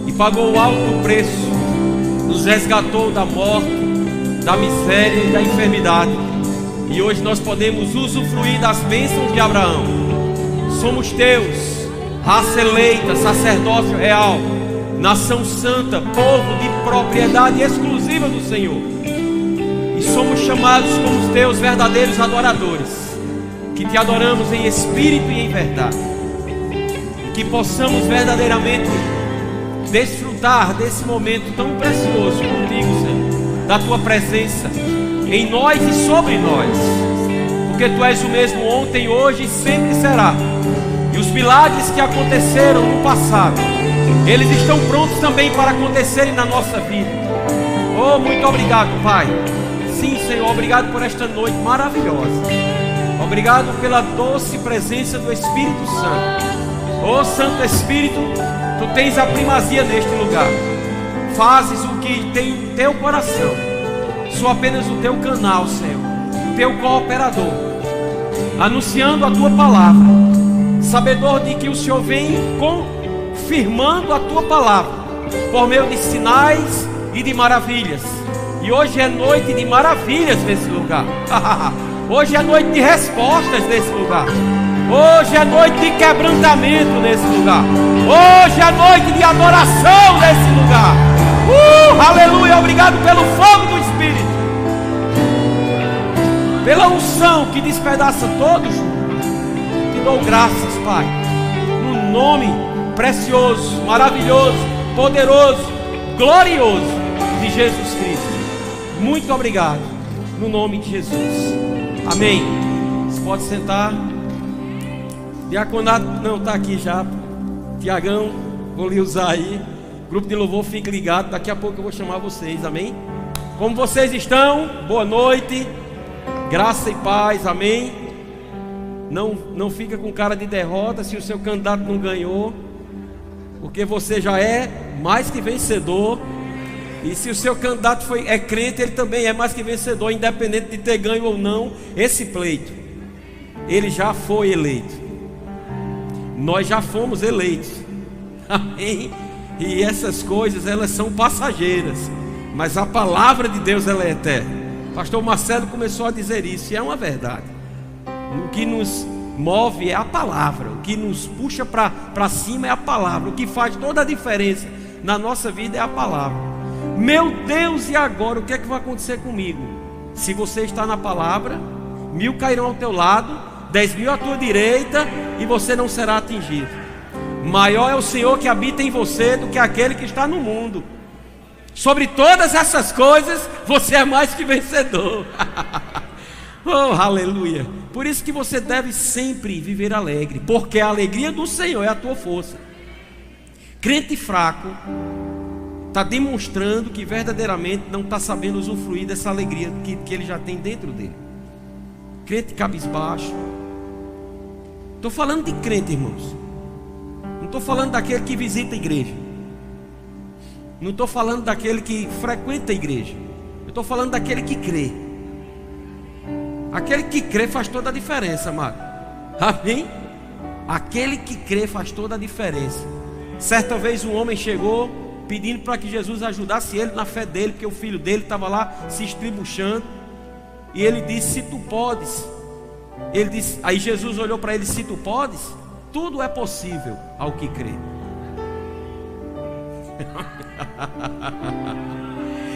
e pagou o alto preço, nos resgatou da morte, da miséria e da enfermidade. E hoje nós podemos usufruir das bênçãos de Abraão. Somos teus, raça eleita, sacerdócio real, nação santa, povo de propriedade exclusiva do Senhor. E somos chamados como os teus verdadeiros adoradores, que te adoramos em espírito e em verdade. Que possamos verdadeiramente desfrutar desse momento tão precioso contigo, Senhor, da tua presença em nós e sobre nós, porque tu és o mesmo ontem, hoje e sempre será. E os milagres que aconteceram no passado, eles estão prontos também para acontecerem na nossa vida. Oh, muito obrigado, Pai. Sim, Senhor, obrigado por esta noite maravilhosa. Obrigado pela doce presença do Espírito Santo. Oh, Santo Espírito, tu tens a primazia neste lugar. Fazes o que tem o teu coração. Sou apenas o teu canal, Senhor, o teu cooperador, anunciando a tua palavra, sabedor de que o Senhor vem confirmando a tua palavra por meio de sinais e de maravilhas. E hoje é noite de maravilhas nesse lugar. Hoje é noite de respostas nesse lugar. Hoje é noite de quebrantamento nesse lugar. Hoje é noite de adoração nesse lugar. Aleluia, obrigado pelo fogo do Espírito, pela unção que despedaça todos. Te dou graças, Pai, no nome precioso, maravilhoso, poderoso, glorioso de Jesus Cristo. Muito obrigado, no nome de Jesus. Amém. Você pode sentar. Diaconato não está aqui já. Tiagão, vou lhe usar aí. Grupo de louvor, fique ligado. Daqui a pouco eu vou chamar vocês, amém? Como vocês estão? Boa noite. Graça e paz, amém? Não fica com cara de derrota se o seu candidato não ganhou, porque você já é mais que vencedor. E se o seu candidato é crente, ele também é mais que vencedor, independente de ter ganho ou não esse pleito. Ele já foi eleito. Nós já fomos eleitos. Amém? E essas coisas, elas são passageiras, mas a palavra de Deus, ela é eterna. Pastor Marcelo começou a dizer isso, e é uma verdade. O que nos move é a palavra. O que nos puxa para cima é a palavra. O que faz toda a diferença na nossa vida é a palavra. Meu Deus, e agora? O que é que vai acontecer comigo? Se você está na palavra, 1000 cairão ao teu lado, 10.000 à tua direita, e você não será atingido. Maior é o Senhor que habita em você do que aquele que está no mundo. Sobre todas essas coisas, você é mais que vencedor. Oh, aleluia. Por isso que você deve sempre viver alegre, porque a alegria do Senhor é a tua força. Crente fraco está demonstrando que verdadeiramente não está sabendo usufruir dessa alegria que ele já tem dentro dele. Crente cabisbaixo. Estou falando de crente, irmãos. Não estou falando daquele que visita a igreja. Não estou falando daquele que frequenta a igreja. Eu estou falando daquele que crê. Aquele que crê faz toda a diferença, amado. Amém? Aquele que crê faz toda a diferença. Certa vez um homem chegou pedindo para que Jesus ajudasse ele na fé dele, porque o filho dele estava lá se estribuchando. E ele disse: se tu podes. Ele disse, aí Jesus olhou para ele: se tu podes, tudo é possível ao que crê.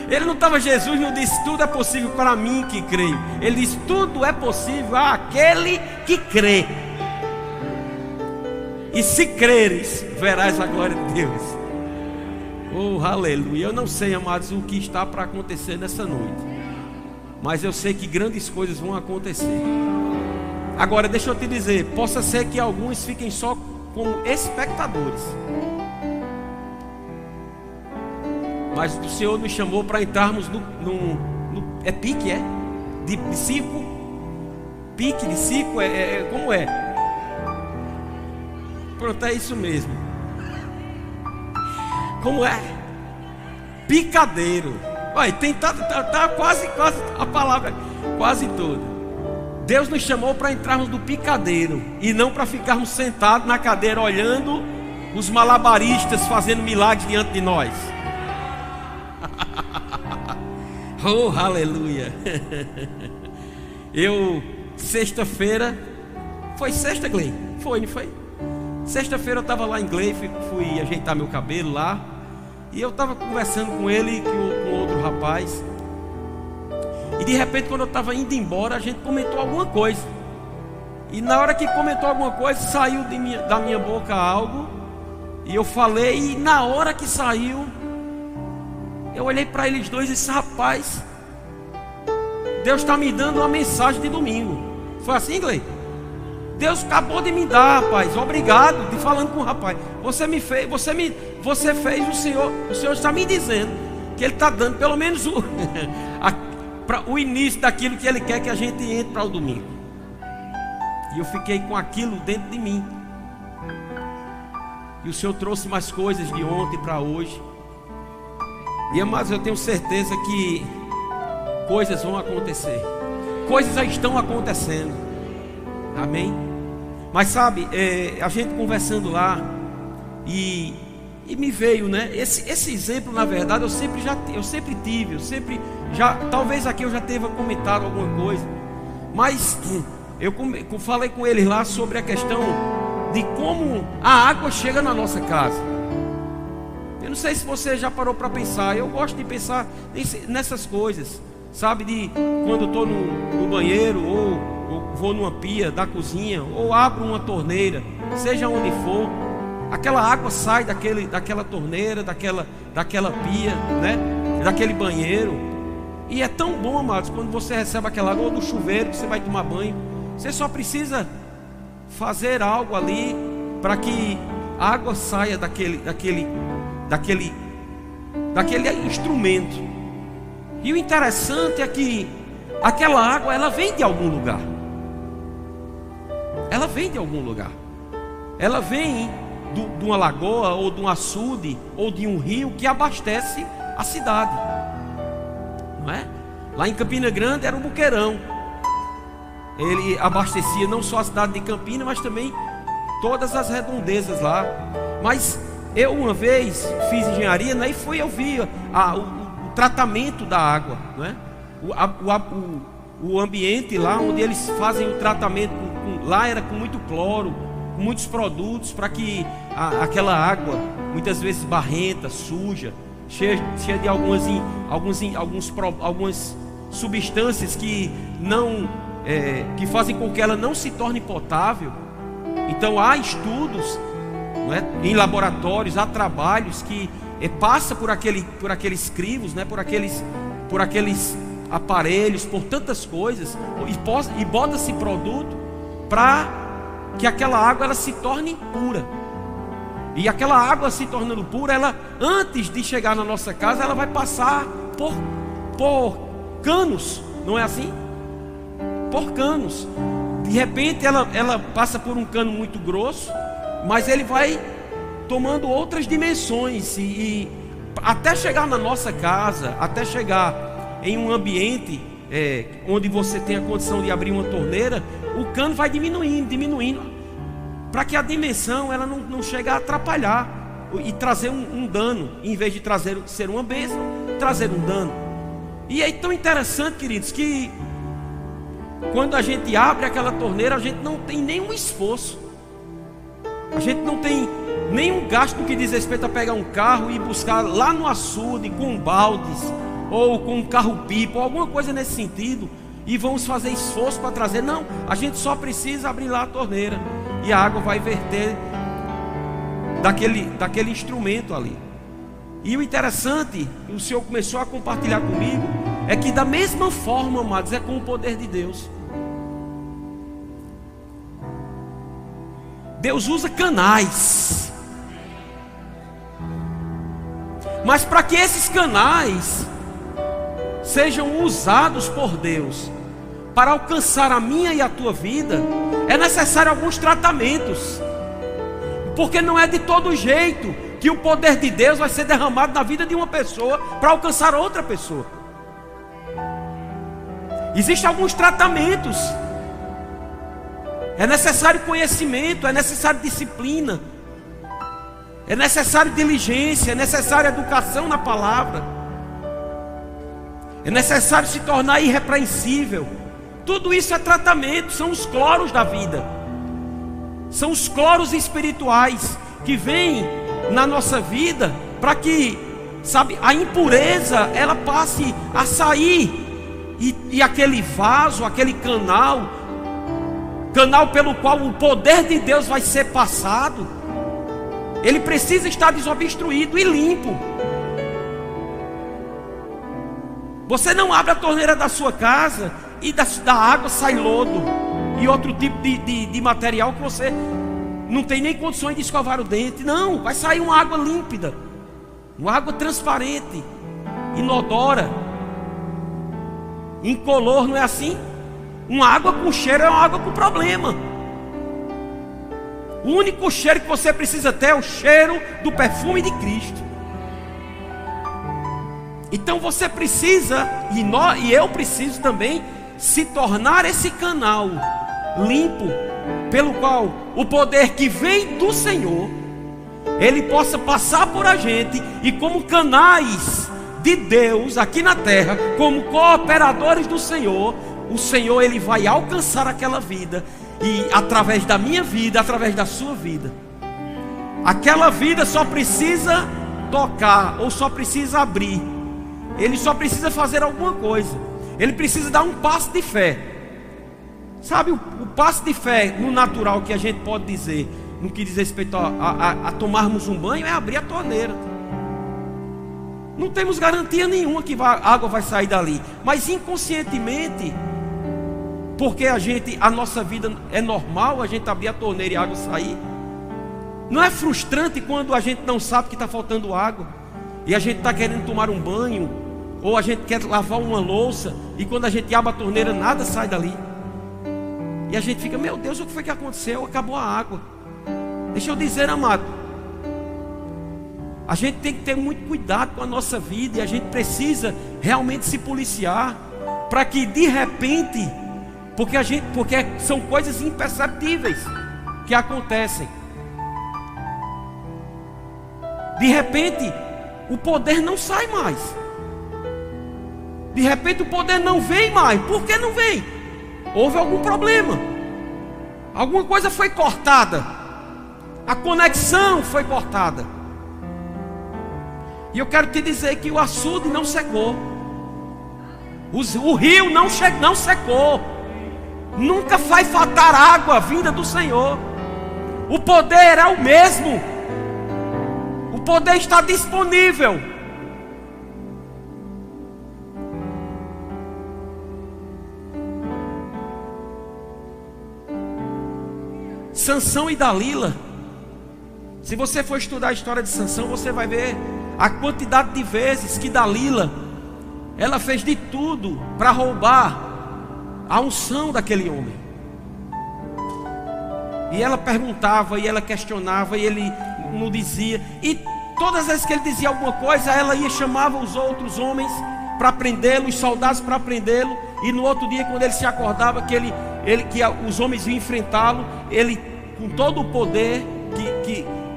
Ele não estava, Jesus não disse tudo é possível para mim que creio. Ele disse tudo é possível àquele que crê. E se creres, verás a glória de Deus. Oh, aleluia. Eu não sei, amados, o que está para acontecer nessa noite, mas eu sei que grandes coisas vão acontecer. Agora deixa eu te dizer, possa ser que alguns fiquem só como espectadores, mas o Senhor nos chamou para entrarmos no é pique, é? De circo? Pique de circo, como é? Pronto, é isso mesmo. Como é? Picadeiro. Olha, tá quase a palavra, quase toda. Deus nos chamou para entrarmos no picadeiro, e não para ficarmos sentados na cadeira olhando os malabaristas fazendo milagres diante de nós. Oh, aleluia. Sexta-feira, foi sexta, Glei? Foi, não foi? Sexta-feira eu estava lá em Glei, fui ajeitar meu cabelo lá. E eu estava conversando com ele e com outro rapaz. E de repente, quando eu estava indo embora, a gente comentou alguma coisa. E na hora que comentou alguma coisa, saiu da minha boca algo. E eu falei, e na hora que saiu, eu olhei para eles dois e disse: rapaz, Deus está me dando uma mensagem de domingo. Foi assim, Glei? Deus acabou de me dar, rapaz. Obrigado. De falando com o rapaz. Você fez o Senhor está me dizendo que Ele está dando pelo menos o início daquilo que Ele quer que a gente entre para o domingo. E eu fiquei com aquilo dentro de mim. E o Senhor trouxe mais coisas de ontem para hoje. E amados, eu tenho certeza que coisas vão acontecer. Coisas já estão acontecendo. Amém? Mas sabe, a gente conversando lá, e me veio, né? Esse exemplo, na verdade, eu sempre tive, talvez aqui eu já tenha comentado alguma coisa. Mas eu falei com eles lá sobre a questão de como a água chega na nossa casa. Eu não sei se você já parou para pensar. Eu gosto de pensar nessas coisas, sabe? De quando eu estou no banheiro, ou vou numa pia da cozinha, ou abro uma torneira, seja onde for, aquela água sai daquela torneira, daquela pia, né? Daquele banheiro. E é tão bom, amados, quando você recebe aquela água, ou do chuveiro que você vai tomar banho. Você só precisa fazer algo ali para que a água saia daquele instrumento. E o interessante é que aquela água, ela vem de algum lugar. Ela vem de algum lugar. Ela vem de uma lagoa, ou de um açude, ou de um rio que abastece a cidade, não é? Lá em Campina Grande era um buqueirão. Ele abastecia não só a cidade de Campina, mas também todas as redondezas lá. Mas eu uma vez fiz engenharia, né, e eu vi o tratamento da água, não é? O ambiente lá onde eles fazem o tratamento, lá era com muito cloro, com muitos produtos, para que aquela água, muitas vezes barrenta, suja, cheia de algumas substâncias que que fazem com que ela não se torne potável. Então há estudos, não é? Em laboratórios, há trabalhos que passa por aqueles crivos, né? por aqueles aparelhos, por tantas coisas, e bota-se produto para que aquela água ela se torne pura. E aquela água se tornando pura, ela, antes de chegar na nossa casa, ela vai passar por canos, não é assim? Por canos. De repente ela passa por um cano muito grosso, mas ele vai tomando outras dimensões, e até chegar na nossa casa, até chegar em um ambiente onde você tem a condição de abrir uma torneira, o cano vai diminuindo, para que a dimensão ela não chegue a atrapalhar e trazer um dano, em vez de ser uma bênção, trazer um dano. E é tão interessante, queridos, que quando a gente abre aquela torneira, a gente não tem nenhum esforço, a gente não tem nenhum gasto no que diz respeito a pegar um carro e buscar lá no açude com baldes, ou com um carro-pipa, ou alguma coisa nesse sentido, e vamos fazer esforço para trazer. Não, a gente só precisa abrir lá a torneira, e a água vai verter daquele instrumento ali. E o interessante, o Senhor começou a compartilhar comigo, é que da mesma forma, amados, é com o poder de Deus. Deus usa canais, mas para que esses canais sejam usados por Deus para alcançar a minha e a tua vida, é necessário alguns tratamentos, porque não é de todo jeito que o poder de Deus vai ser derramado na vida de uma pessoa para alcançar outra pessoa. Existem alguns tratamentos. É necessário conhecimento, é necessário disciplina. é necessário diligência, é necessário educação na palavra, é necessário se tornar irrepreensível. Tudo isso é tratamento, são os cloros da vida, são os cloros espirituais que vêm na nossa vida para que, sabe, a impureza ela passe a sair e aquele vaso, aquele canal pelo qual o poder de Deus vai ser passado, ele precisa estar desobstruído e limpo. Você não abre a torneira da sua casa e da água sai lodo e outro tipo de material que você não tem nem condições de escovar o dente. Não, vai sair uma água límpida, uma água transparente, inodora, incolor, não é assim? Uma água com cheiro é uma água com problema. O único cheiro que você precisa ter é o cheiro do perfume de Cristo. Então você precisa, e eu preciso também, se tornar esse canal limpo, pelo qual o poder que vem do Senhor, ele possa passar por a gente, e como canais de Deus aqui na terra, como cooperadores do Senhor, o Senhor ele vai alcançar aquela vida, e através da minha vida, através da sua vida, aquela vida só precisa tocar, ou só precisa abrir, ele só precisa fazer alguma coisa, ele precisa dar um passo de fé. Sabe, o passo de fé no natural que a gente pode dizer, no que diz respeito a tomarmos um banho, é abrir a torneira. Não temos garantia nenhuma que a água vai sair dali, mas inconscientemente, porque a nossa vida é normal, a gente abrir a torneira e a água sair. Não é frustrante quando a gente não sabe que está faltando água, e a gente está querendo tomar um banho, ou a gente quer lavar uma louça, e quando a gente abre a torneira, nada sai dali. E a gente fica, meu Deus, o que foi que aconteceu? Acabou a água. Deixa eu dizer, amado, a gente tem que ter muito cuidado com a nossa vida, e a gente precisa realmente se policiar, para que de repente, porque são coisas imperceptíveis que acontecem. De repente, o poder não sai mais. De repente o poder não vem mais. Por que não vem? Houve algum problema, alguma coisa foi cortada, a conexão foi cortada. E eu quero te dizer que o açude não secou, o rio não secou, nunca vai faltar água vinda do Senhor. O poder é o mesmo, o poder está disponível. Sansão e Dalila, se você for estudar a história de Sansão, você vai ver a quantidade de vezes que Dalila, ela fez de tudo para roubar a unção daquele homem. E ela perguntava, e ela questionava, e ele não dizia. E todas as vezes que ele dizia alguma coisa, ela ia, chamava os outros homens para prendê-lo, os soldados para prendê-lo. E no outro dia, quando ele se acordava que os homens iam enfrentá-lo, ele, com todo o poder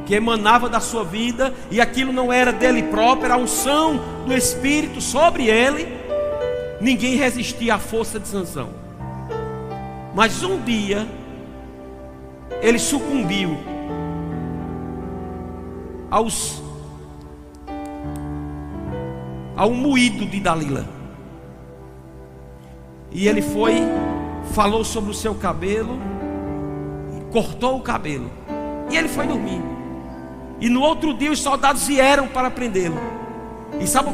que emanava da sua vida, e aquilo não era dele próprio, era a unção do Espírito sobre ele, ninguém resistia à força de Sansão. Mas um dia ele sucumbiu ao moído de Dalila, e ele falou sobre o seu cabelo, cortou o cabelo, e ele foi dormir. E no outro dia os soldados vieram para prendê-lo. E sabe o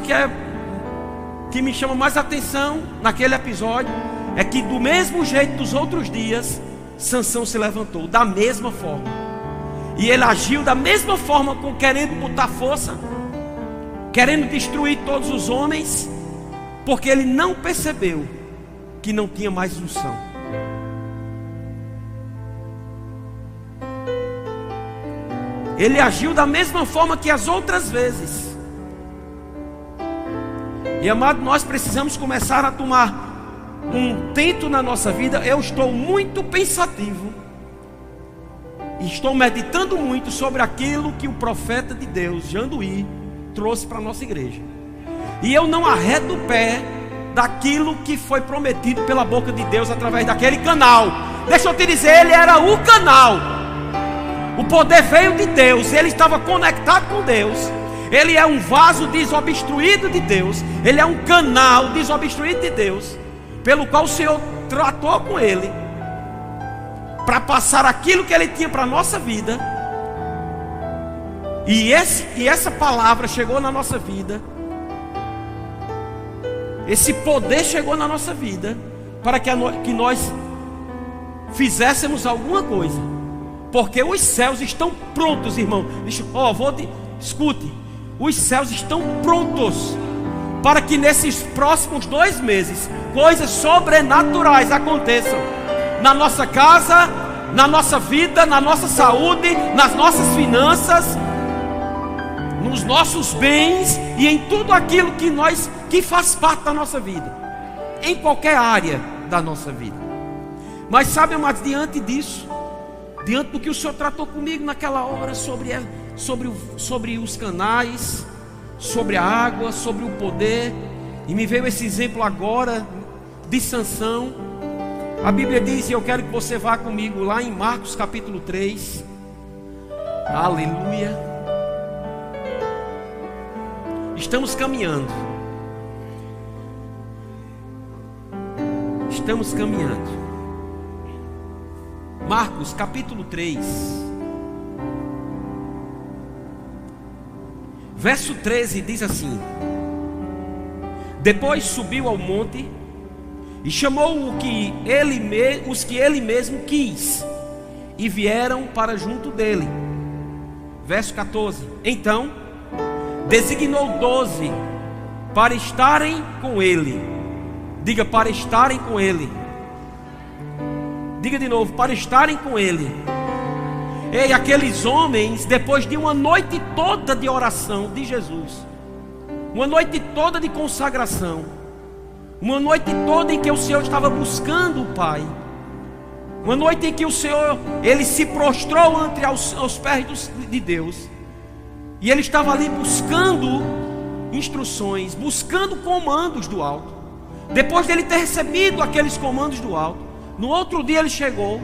que me chama mais atenção naquele episódio? É que do mesmo jeito dos outros dias, Sansão se levantou, da mesma forma. E ele agiu da mesma forma, querendo botar força, querendo destruir todos os homens, porque ele não percebeu que não tinha mais unção. Ele agiu da mesma forma que as outras vezes. E amado, nós precisamos começar a tomar um tento na nossa vida. Eu estou muito pensativo E estou meditando muito sobre aquilo que o profeta de Deus, Janduí, trouxe para a nossa igreja. E eu não arredo o pé daquilo que foi prometido pela boca de Deus através daquele canal. Deixa eu te dizer, ele era o canal. O poder veio de Deus, ele estava conectado com Deus. Ele é um vaso desobstruído de Deus. Ele é um canal desobstruído de Deus, pelo qual o Senhor tratou com ele, para passar aquilo que ele tinha para a nossa vida. E essa palavra chegou na nossa vida. Esse poder chegou na nossa vida para que nós fizéssemos alguma coisa. Porque os céus estão prontos, irmão. Escute. Os céus estão prontos para que nesses próximos 2 meses coisas sobrenaturais aconteçam na nossa casa, na nossa vida, na nossa saúde, nas nossas finanças, nos nossos bens e em tudo aquilo que faz parte da nossa vida, em qualquer área da nossa vida. Mas sabe, amados, diante disso, diante do que o Senhor tratou comigo naquela hora sobre os canais, sobre a água, sobre o poder, e me veio esse exemplo agora de Sansão. A Bíblia diz, e eu quero que você vá comigo lá em Marcos capítulo 3. Aleluia. Estamos caminhando. Marcos capítulo 3, verso 13 diz assim: depois subiu ao monte e chamou os que ele mesmo quis, e vieram para junto dele. Verso 14: então designou 12 para estarem com ele. Diga, para estarem com ele. Diga de novo, para estarem com ele. E aqueles homens, depois de uma noite toda de oração de Jesus, uma noite toda de consagração, uma noite toda em que o Senhor estava buscando o Pai, uma noite em que o Senhor, ele se prostrou aos pés de Deus, e ele estava ali buscando instruções, buscando comandos do alto. Depois dele ter recebido aqueles comandos do alto, no outro dia ele chegou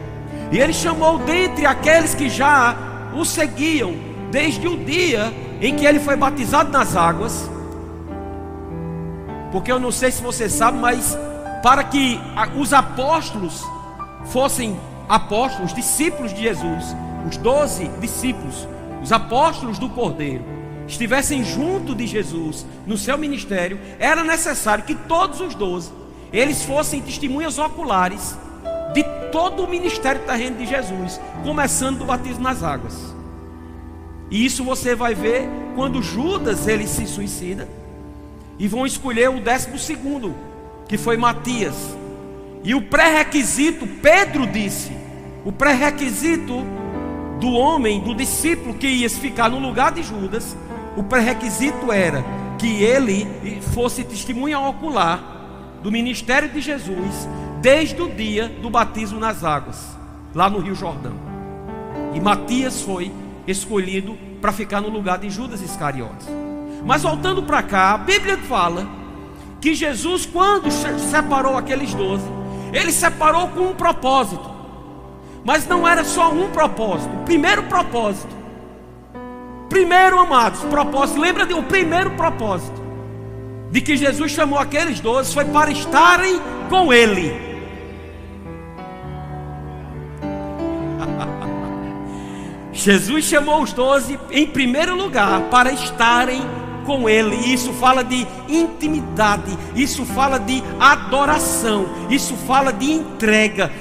e ele chamou dentre aqueles que já o seguiam desde o dia em que ele foi batizado nas águas. Porque eu não sei se você sabe, mas para que os apóstolos fossem apóstolos, discípulos de Jesus, os 12 discípulos, os apóstolos do Cordeiro, estivessem junto de Jesus no seu ministério, era necessário que todos os 12 eles fossem testemunhas oculares de todo o ministério terreno de Jesus, começando do batismo nas águas. E isso você vai ver quando Judas ele se suicida, e vão escolher o 12º, que foi Matias. E o pré-requisito, Pedro disse, o pré-requisito do homem, do discípulo que ia ficar no lugar de Judas, o pré-requisito era que ele fosse testemunha ocular do ministério de Jesus desde o dia do batismo nas águas, lá no Rio Jordão. E Matias foi escolhido para ficar no lugar de Judas Iscariotes. Mas voltando para cá, a Bíblia fala que Jesus, quando separou aqueles 12, ele separou com um propósito. Mas não era só um propósito. O primeiro propósito, amados, propósito, lembra o primeiro propósito de que Jesus chamou aqueles 12 foi para estarem com ele. Jesus chamou os 12 em primeiro lugar para estarem com ele. E isso fala de intimidade, isso fala de adoração, isso fala de entrega.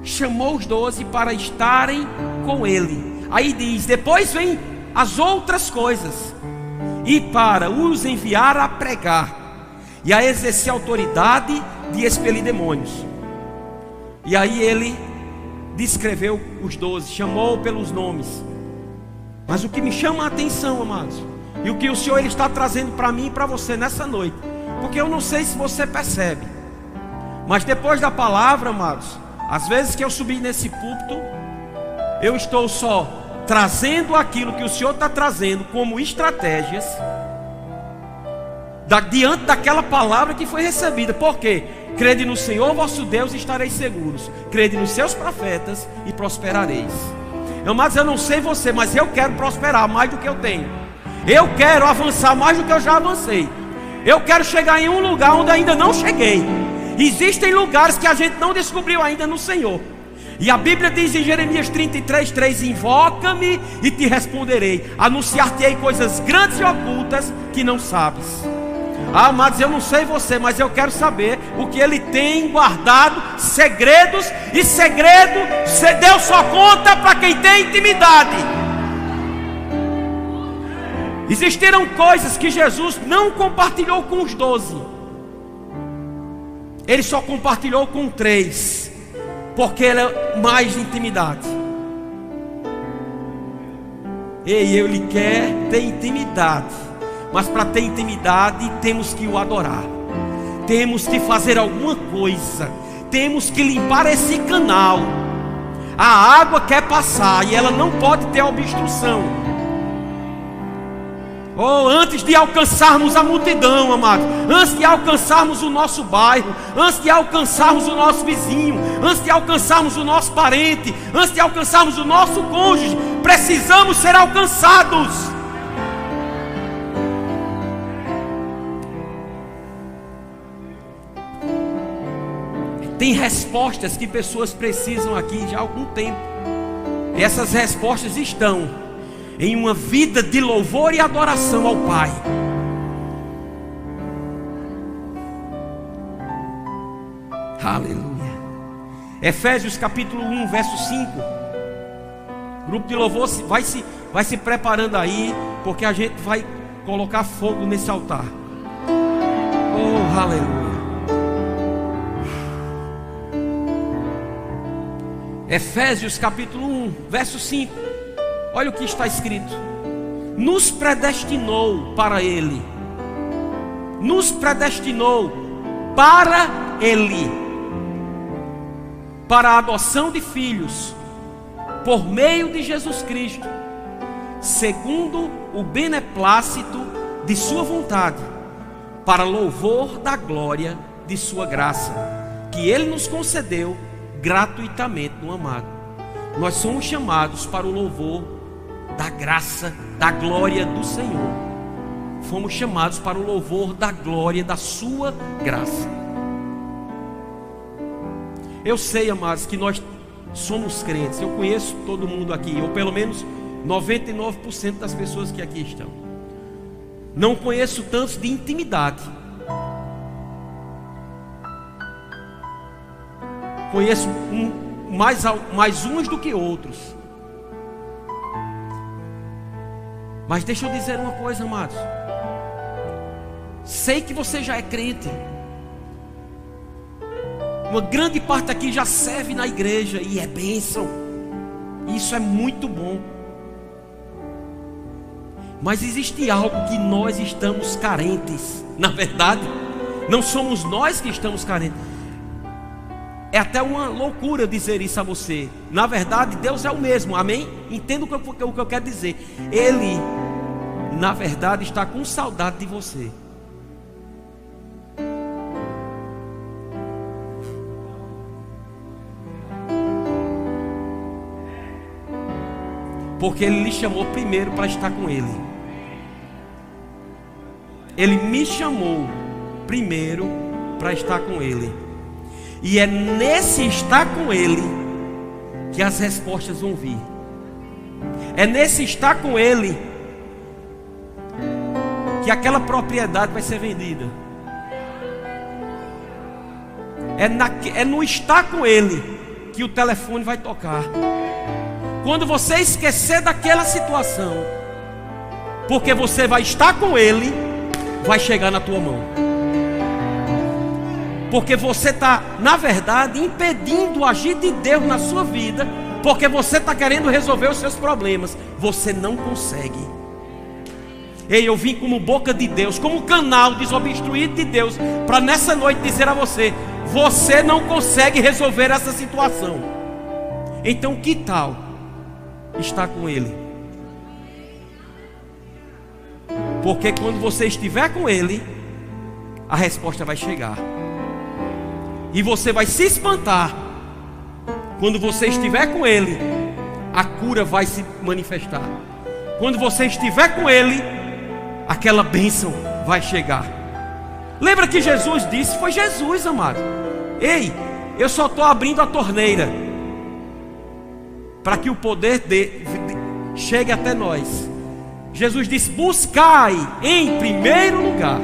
Chamou os 12 para estarem com ele. Aí diz, depois vem as outras coisas, e para os enviar a pregar e a exercer autoridade de expelir demônios. E aí ele descreveu os 12, chamou pelos nomes. Mas o que me chama a atenção, amados, e o que o Senhor ele está trazendo para mim e para você nessa noite, porque eu não sei se você percebe, Mas depois da palavra, amados, às vezes que eu subi nesse púlpito, eu estou só trazendo aquilo que o Senhor está trazendo como estratégias diante daquela palavra que foi recebida. Por quê? Crede no Senhor vosso Deus e estareis seguros. Crede nos seus profetas e prosperareis. Amados, eu não sei você, mas eu quero prosperar mais do que eu tenho. Eu quero avançar mais do que eu já avancei. Eu quero chegar em um lugar onde ainda não cheguei. Existem lugares que a gente não descobriu ainda no Senhor. E a Bíblia diz em Jeremias 33:3: invoca-me e te responderei, anunciar-te-ei coisas grandes e ocultas que não sabes. Amados, eu não sei você, mas eu quero saber o que Ele tem guardado, segredos. E segredo, Deus só conta para quem tem intimidade. Existiram coisas que Jesus não compartilhou com os 12. Ele só compartilhou com 3, porque Ele é mais de intimidade. Ele quer ter intimidade. Mas para ter intimidade temos que o adorar. Temos que fazer alguma coisa. Temos que limpar esse canal. A água quer passar e ela não pode ter obstrução. Antes de alcançarmos a multidão, amados, antes de alcançarmos o nosso bairro, antes de alcançarmos o nosso vizinho, antes de alcançarmos o nosso parente, antes de alcançarmos o nosso cônjuge, precisamos ser alcançados. Tem respostas que pessoas precisam aqui já há algum tempo. E essas respostas estão em uma vida de louvor e adoração ao Pai. Aleluia. Efésios capítulo 1, verso 5. Grupo de louvor vai se preparando aí, porque a gente vai colocar fogo nesse altar. Oh, aleluia. Efésios capítulo 1, verso 5. Olha o que está escrito: nos predestinou para Ele. Nos predestinou para Ele, para a adoção de filhos, por meio de Jesus Cristo, segundo o beneplácito de sua vontade, para louvor da glória de sua graça, que Ele nos concedeu gratuitamente no amado. Nós somos chamados para o louvor da graça, da glória do Senhor. Fomos chamados para o louvor da glória da sua graça. Eu sei, amados, que nós somos crentes. Eu conheço todo mundo aqui, ou pelo menos 99% das pessoas que aqui estão. Não conheço tantos de intimidade. Conheço mais uns do que outros. Mas deixa eu dizer uma coisa, amados. Sei que você já é crente. Uma grande parte aqui já serve na igreja e é bênção. Isso é muito bom. Mas existe algo que nós estamos carentes. Na verdade, não somos nós que estamos carentes. É até uma loucura dizer isso a você. Na verdade, Deus é o mesmo, amém? Entenda o que eu quero dizer. Ele, na verdade, está com saudade de você. Porque Ele lhe chamou primeiro para estar com Ele. Ele me chamou primeiro para estar com Ele. E é nesse estar com Ele que as respostas vão vir. É nesse estar com Ele que aquela propriedade vai ser vendida. É no estar com Ele que o telefone vai tocar. Quando você esquecer daquela situação, porque você vai estar com Ele, vai chegar na tua mão. Porque você está, na verdade, impedindo o agir de Deus na sua vida, porque você está querendo resolver os seus problemas. Você não consegue. Ei, eu vim como boca de Deus, como canal desobstruído de Deus, para nessa noite dizer a você: você não consegue resolver essa situação. Então que tal estar com Ele? Porque quando você estiver com Ele, a resposta vai chegar. E você vai se espantar. Quando você estiver com Ele, a cura vai se manifestar. Quando você estiver com Ele, aquela bênção vai chegar. Lembra que Jesus disse? Foi Jesus, amado. Ei, eu só estou abrindo a torneira para que o poder chegue até nós. Jesus disse: buscai em primeiro lugar.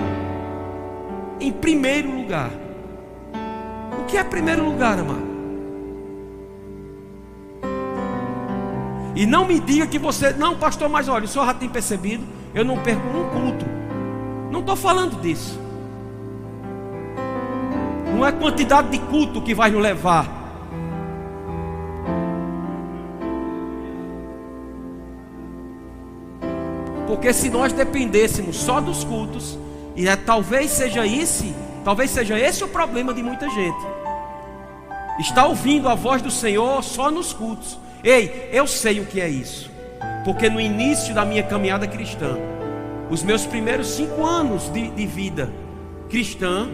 Em primeiro lugar. O que é primeiro lugar, amado? E não me diga que você... Não, pastor, mas olha, o senhor já tem percebido, eu não perco um culto. Não estou falando disso. Não é quantidade de culto que vai nos levar. Porque se nós dependêssemos só dos cultos, e talvez seja esse o problema de muita gente. Está ouvindo a voz do Senhor só nos cultos. Ei, eu sei o que é isso. Porque no início da minha caminhada cristã, os meus primeiros 5 anos de vida cristã,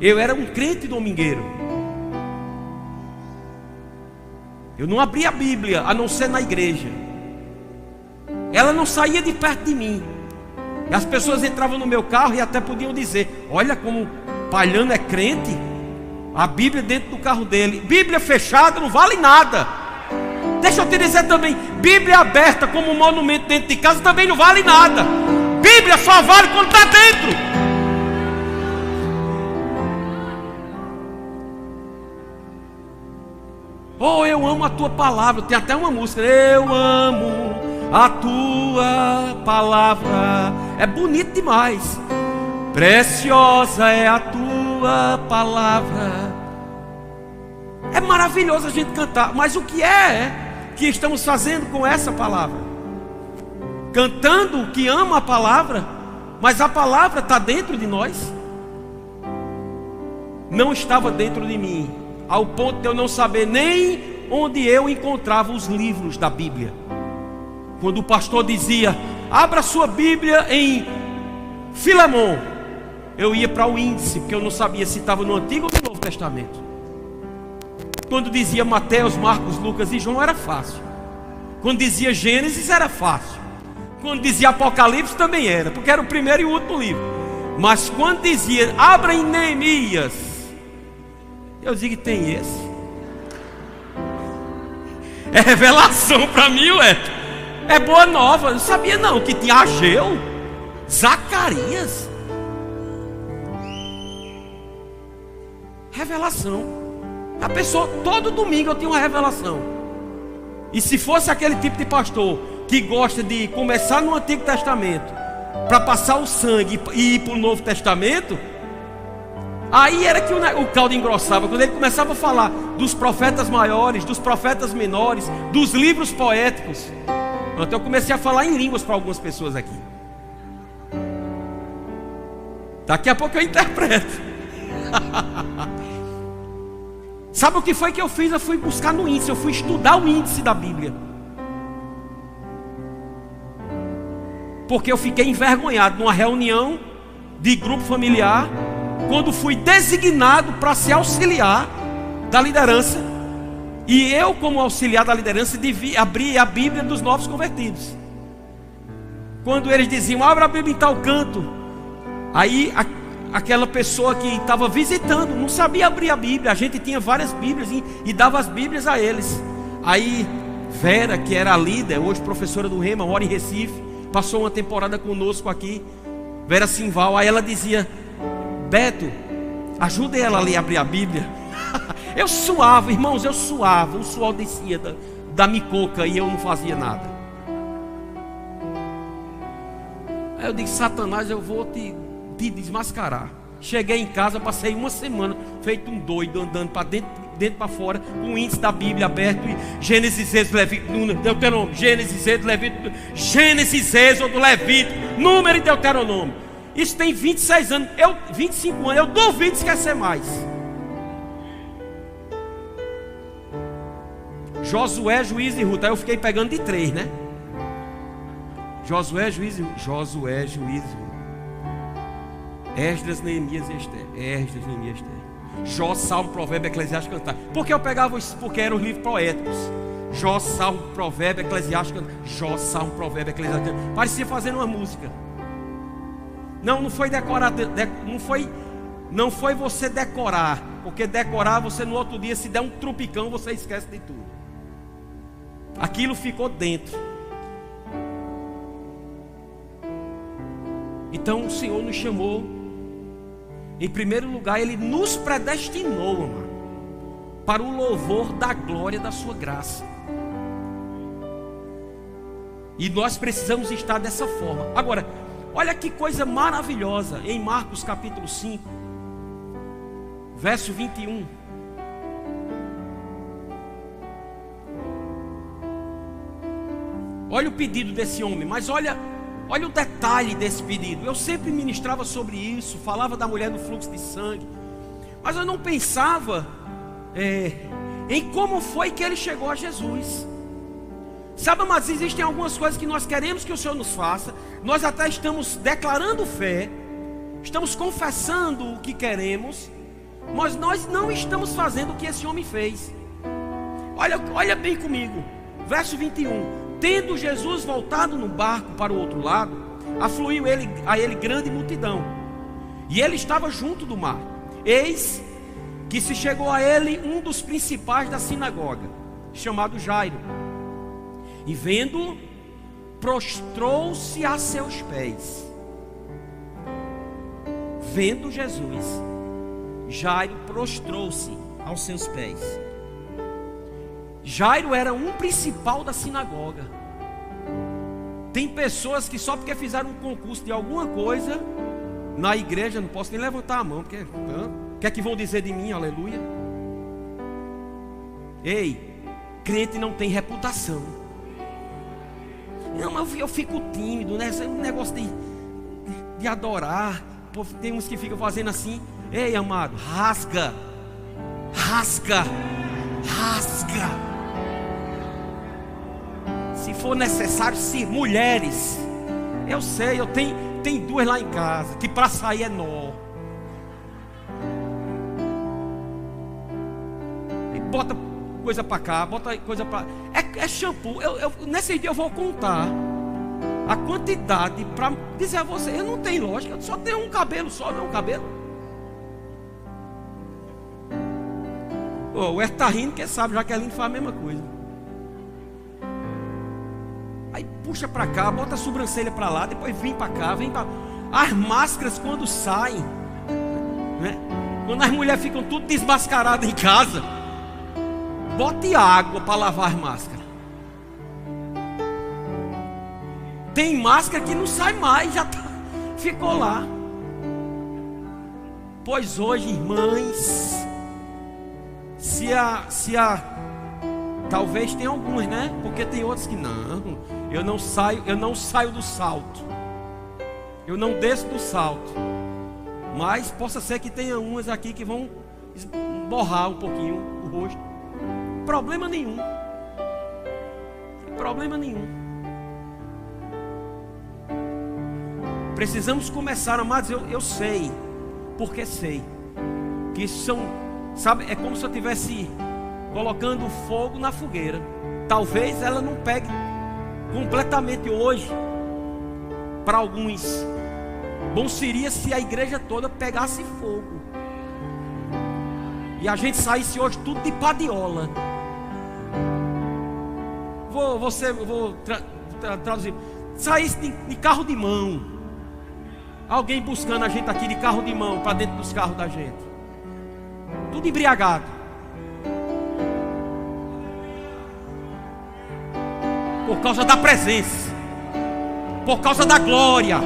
eu era um crente domingueiro. Eu não abria a Bíblia a não ser na igreja. Ela não saía de perto de mim. E as pessoas entravam no meu carro e até podiam dizer: olha como Palhano é crente. A Bíblia dentro do carro dele. Bíblia fechada não vale nada. Deixa eu te dizer também, Bíblia aberta como um monumento dentro de casa também não vale nada. Bíblia só vale quando está dentro. Oh, eu amo a tua palavra. Tem até uma música: eu amo a tua palavra. É bonito demais. Preciosa é a tua palavra. É maravilhoso a gente cantar. Mas o que é que estamos fazendo com essa palavra? Cantando que ama a palavra, mas a palavra está dentro de nós? Não estava dentro de mim, ao ponto de eu não saber nem onde eu encontrava os livros da Bíblia. Quando o pastor dizia: abra sua Bíblia em Filemon, eu ia para o índice, porque eu não sabia se estava no Antigo ou no Novo Testamento. Quando dizia Mateus, Marcos, Lucas e João, era fácil. Quando dizia Gênesis, era fácil. Quando dizia Apocalipse, também era, porque era o primeiro e o último livro. Mas quando dizia abra em Neemias, eu digo: tem esse? É revelação para mim, ué. É boa nova. Eu não sabia não que tinha Ageu, Zacarias. Revelação. A pessoa, todo domingo eu tinha uma revelação. E se fosse aquele tipo de pastor que gosta de começar no Antigo Testamento para passar o sangue e ir para o Novo Testamento, aí era que o caldo engrossava. Quando ele começava a falar dos profetas maiores, dos profetas menores, dos livros poéticos, então eu comecei a falar em línguas para algumas pessoas aqui. Daqui a pouco eu interpreto. Sabe o que foi que eu fiz? Eu fui buscar no índice, eu fui estudar o índice da Bíblia. Porque eu fiquei envergonhado numa reunião de grupo familiar, quando fui designado para ser auxiliar da liderança. E eu, como auxiliar da liderança, devia abrir a Bíblia dos novos convertidos. Quando eles diziam: abra a Bíblia em tal canto, aí aquela pessoa que estava visitando não sabia abrir a Bíblia. A gente tinha várias Bíblias e dava as Bíblias a eles. Aí Vera, que era a líder, hoje professora do Rema, mora em Recife, passou uma temporada conosco aqui, Vera Simval. Aí ela dizia: Beto, ajude ela ali a abrir a Bíblia. Eu suava, irmãos, eu suava, o suor descia da micoca e eu não fazia nada. Aí eu disse: Satanás, eu vou te desmascarar. Cheguei em casa, passei uma semana feito um doido, andando para dentro para fora, com o índice da Bíblia aberto, e Gênesis, Êxodo, Levítico, Deuteronômio, Gênesis, Êxodo, Levítico, Gênesis, Êxodo, Levítico, Número e Deuteronômio. Isso tem 26 anos, 25 anos, eu duvido esquecer mais. Josué, Juízes e Ruth. Aí eu fiquei pegando de 3, né? Josué, Juízes e Ruth. Josué, Juízes e Ruth. Esdras, Neemias e Esther. Esdras, Neemias e Esther. Jó, Salmo, Provérbio, Eclesiástico, Cantar. Por que eu pegava isso? Porque eram os livros poéticos. Jó, Salmo, Provérbio, Eclesiástico, Cantar. Jó, Salmo, Provérbio, Eclesiástico, Cantar. Parecia fazendo uma música. Não foi decorar, não foi você decorar, porque decorar você no outro dia, se der um trupicão, você esquece de tudo. Aquilo ficou dentro. Então o Senhor nos chamou. Em primeiro lugar, Ele nos predestinou, amado, para o louvor da glória da sua graça. E nós precisamos estar dessa forma. Agora, olha que coisa maravilhosa. Em Marcos capítulo 5, verso 21. Olha o pedido desse homem, mas olha o detalhe desse pedido. Eu sempre ministrava sobre isso, falava da mulher no fluxo de sangue, mas eu não pensava em como foi que ele chegou a Jesus. Sabe, mas existem algumas coisas que nós queremos que o Senhor nos faça. Nós até estamos declarando fé, estamos confessando o que queremos, mas nós não estamos fazendo o que esse homem fez. Olha bem comigo, verso 21. Tendo Jesus voltado no barco para o outro lado, afluiu a ele grande multidão, e ele estava junto do mar. Eis que se chegou a ele um dos principais da sinagoga, chamado Jairo, e vendo, prostrou-se a seus pés. Vendo Jesus, Jairo prostrou-se aos seus pés. Jairo era um principal da sinagoga. Tem pessoas que só porque fizeram um concurso de alguma coisa na igreja, não posso nem levantar a mão, porque o que é que vão dizer de mim, aleluia? Ei, crente não tem reputação. Não, mas eu fico tímido, né? Esse negócio de adorar. Tem uns que ficam fazendo assim. Ei, amado, rasga. Se for necessário, se mulheres, eu sei, eu tenho 2 lá em casa, que para sair é nó. E bota coisa para cá, bota coisa para... É shampoo. Nesse dia eu vou contar a quantidade para dizer a você. Eu não tenho lógica, eu só tenho um cabelo só, não é um cabelo. O Herta tá rindo, quem sabe, Jaqueline faz a mesma coisa. Aí puxa para cá, bota a sobrancelha para lá, depois vem para cá, vem para... As máscaras quando saem, né? Quando as mulheres ficam tudo desmascaradas em casa, bote água para lavar as máscaras. Tem máscara que não sai mais, já ficou lá. Pois hoje, irmãs, talvez tenha algumas, né? Porque tem outros que não. Eu não saio do salto. Eu não desço do salto. Mas possa ser que tenha umas aqui que vão borrar um pouquinho o rosto. Problema nenhum. Problema nenhum. Precisamos começar, amados. Eu sei, porque sei que isso são, sabe, é como se eu estivesse colocando fogo na fogueira. Talvez ela não pegue completamente hoje. Para alguns, bom seria se a igreja toda pegasse fogo e a gente saísse hoje tudo de padiola. Vou traduzir. Saísse de carro de mão. Alguém buscando a gente aqui de carro de mão para dentro dos carros da gente. Tudo embriagado. Por causa da presença, por causa da glória,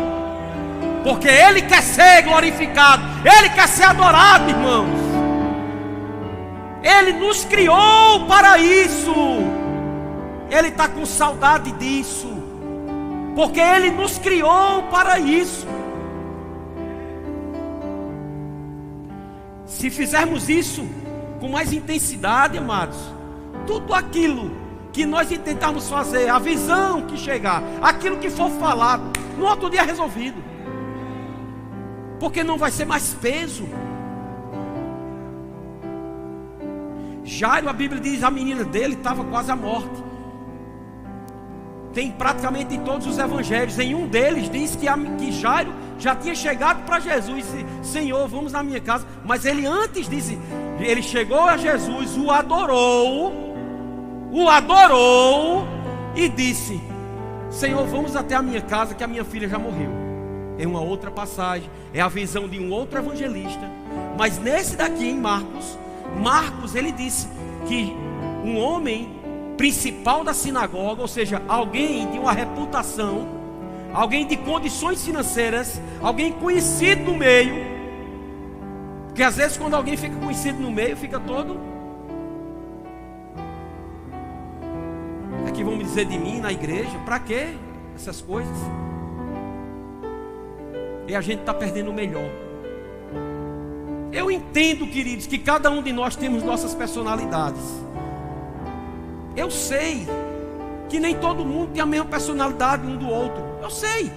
porque Ele quer ser glorificado, Ele quer ser adorado, irmãos. Ele nos criou para isso. Ele está com saudade disso, porque Ele nos criou para isso. Se fizermos isso com mais intensidade, amados, tudo aquilo que nós tentarmos fazer, a visão que chegar, aquilo que for falado, no outro dia é resolvido. Porque não vai ser mais peso. Jairo, a Bíblia diz, a menina dele estava quase à morte. Tem praticamente em todos os evangelhos. Em um deles diz que Jairo já tinha chegado para Jesus e disse: Senhor, vamos na minha casa. Mas ele antes disse, ele chegou a Jesus, o adorou e disse: Senhor, vamos até a minha casa, que a minha filha já morreu. É uma outra passagem, é a visão de um outro evangelista. Mas nesse daqui, em Marcos, ele disse que um homem principal da sinagoga, ou seja, alguém de uma reputação, alguém de condições financeiras, alguém conhecido no meio, porque às vezes quando alguém fica conhecido no meio, fica todo, é que vão me dizer de mim na igreja, para quê essas coisas? E a gente está perdendo o melhor. Eu entendo, queridos, que cada um de nós temos nossas personalidades. Eu sei que nem todo mundo tem a mesma personalidade um do outro. Eu sei.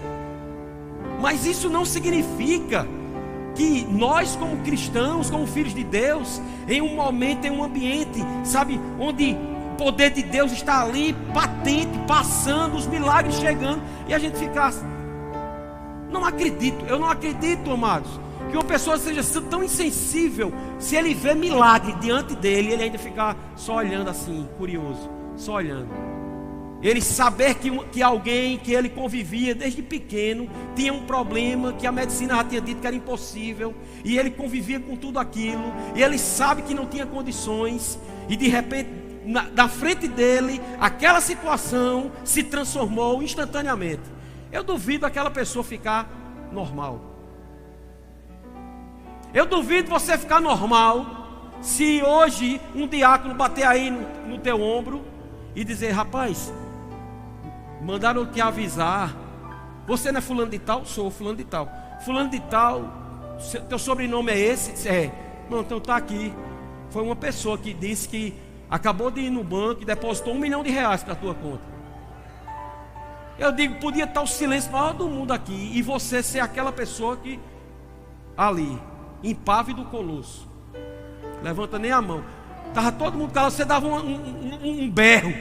Mas isso não significa que nós, como cristãos, como filhos de Deus, em um momento, em um ambiente, sabe, onde o poder de Deus está ali, patente, passando, os milagres chegando, e a gente ficasse. Eu não acredito, amados, que uma pessoa seja tão insensível, se ele vê milagre diante dele, ele ainda ficar só olhando assim, curioso, só olhando. Ele saber que alguém que ele convivia desde pequeno tinha um problema, que a medicina já tinha dito que era impossível, e ele convivia com tudo aquilo, e ele sabe que não tinha condições, e de repente, na frente dele, aquela situação se transformou instantaneamente. Eu duvido aquela pessoa ficar normal. Eu duvido você ficar normal se hoje um diácono bater aí no teu ombro e dizer: rapaz, mandaram te avisar, você não é fulano de tal? Sou fulano de tal. Fulano de tal, teu sobrenome é esse? É. Não, então tá aqui. Foi uma pessoa que disse que acabou de ir no banco e depositou R$1 milhão para a tua conta. Eu digo, podia estar o silêncio maior do mundo aqui, e você ser aquela pessoa que ali, impávido colosso, levanta nem a mão, estava todo mundo calado, você dava um berro.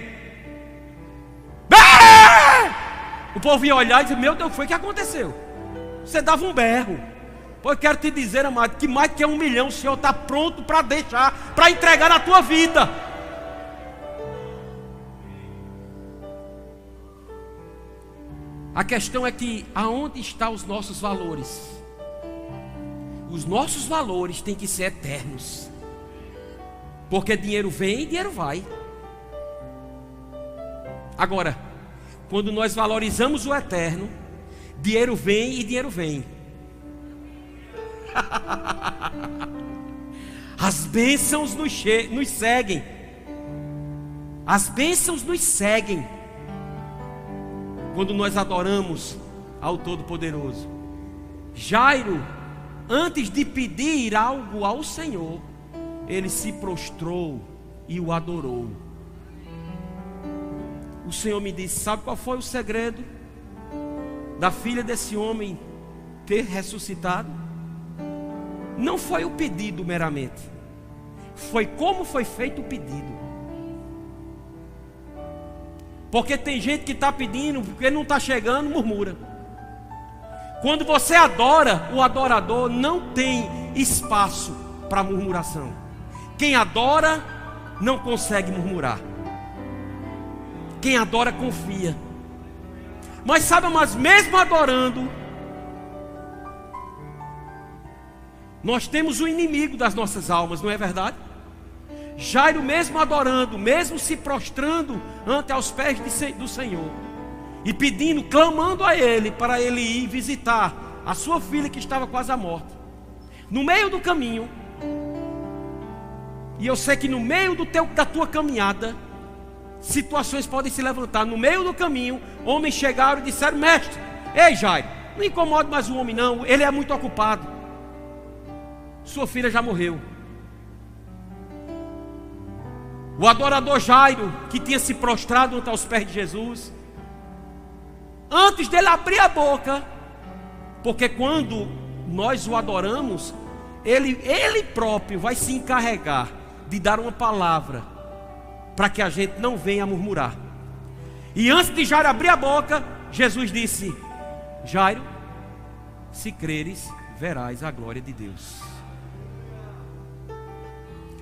O povo ia olhar e dizer: meu Deus, foi o que aconteceu? Você dava um berro. Pois eu quero te dizer, amado, que mais que R$1 milhão o Senhor está pronto para deixar, para entregar na tua vida. A questão é que aonde estão os nossos valores? Os nossos valores têm que ser eternos. Porque dinheiro vem e dinheiro vai. Agora, quando nós valorizamos o eterno, dinheiro vem e dinheiro vem. As bênçãos nos seguem. As bênçãos nos seguem quando nós adoramos ao Todo-Poderoso. Jairo, antes de pedir algo ao Senhor, ele se prostrou e o adorou. O Senhor me disse: sabe qual foi o segredo da filha desse homem ter ressuscitado? Não foi o pedido meramente, foi como foi feito o pedido. Porque tem gente que está pedindo, porque não está chegando, murmura. Quando você adora, o adorador não tem espaço para murmuração. Quem adora não consegue murmurar. Quem adora confia. Mas sabe, mas mesmo adorando, nós temos o inimigo das nossas almas, não é verdade? Jairo, mesmo adorando, mesmo se prostrando ante aos pés do Senhor, e pedindo, clamando a Ele, para Ele ir visitar a sua filha que estava quase à morte, no meio do caminho, e eu sei que no meio da tua caminhada, situações podem se levantar. No meio do caminho, homens chegaram e disseram: mestre, ei Jairo, não incomode mais o homem não, ele é muito ocupado, sua filha já morreu. O adorador Jairo, que tinha se prostrado ante aos pés de Jesus, antes dele abrir a boca, porque quando nós o adoramos, ele próprio vai se encarregar de dar uma palavra, para que a gente não venha murmurar. E antes de Jairo abrir a boca, Jesus disse: Jairo, se creres, verás a glória de Deus.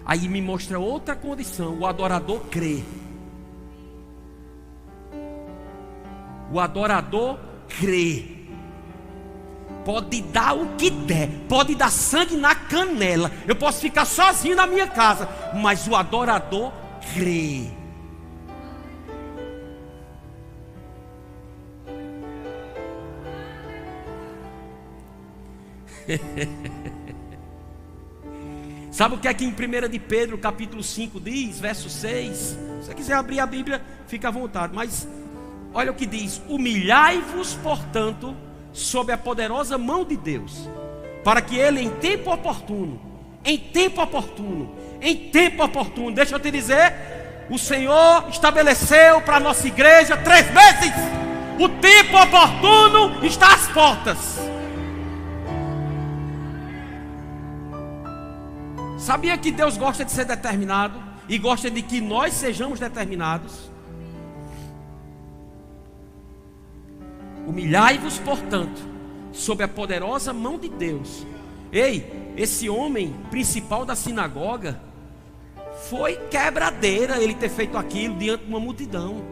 Aí me mostra outra condição: o adorador crê. O adorador crê. Pode dar o que der, pode dar sangue na canela, eu posso ficar sozinho na minha casa, mas o adorador crê. Sabe o que é que em 1 de Pedro capítulo 5 diz, verso 6? Se você quiser abrir a Bíblia, fica à vontade, mas olha o que diz: humilhai-vos, portanto, sob a poderosa mão de Deus, para que Ele em tempo oportuno, deixa eu te dizer, o Senhor estabeleceu para a nossa igreja 3 meses. O tempo oportuno está às portas. Sabia que Deus gosta de ser determinado e gosta de que nós sejamos determinados? Humilhai-vos, portanto, sob a poderosa mão de Deus. Ei, esse homem principal da sinagoga foi quebradeira ele ter feito aquilo diante de uma multidão,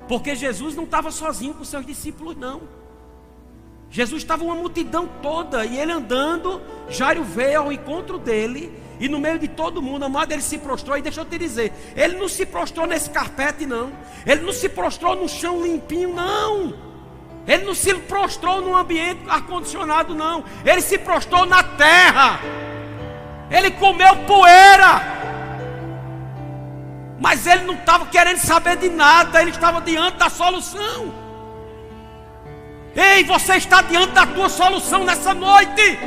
porque Jesus não estava sozinho com seus discípulos, não. Jesus estava uma multidão toda, e ele andando, Jairo veio ao encontro dele, e no meio de todo mundo, amado, ele se prostrou. E deixa eu te dizer, ele não se prostrou nesse carpete, não. Ele não se prostrou no chão limpinho, não. Ele não se prostrou num ambiente ar-condicionado, não. Ele se prostrou na terra. Ele comeu poeira. Mas ele não estava querendo saber de nada. Ele estava diante da solução. Ei, você está diante da tua solução nessa noite.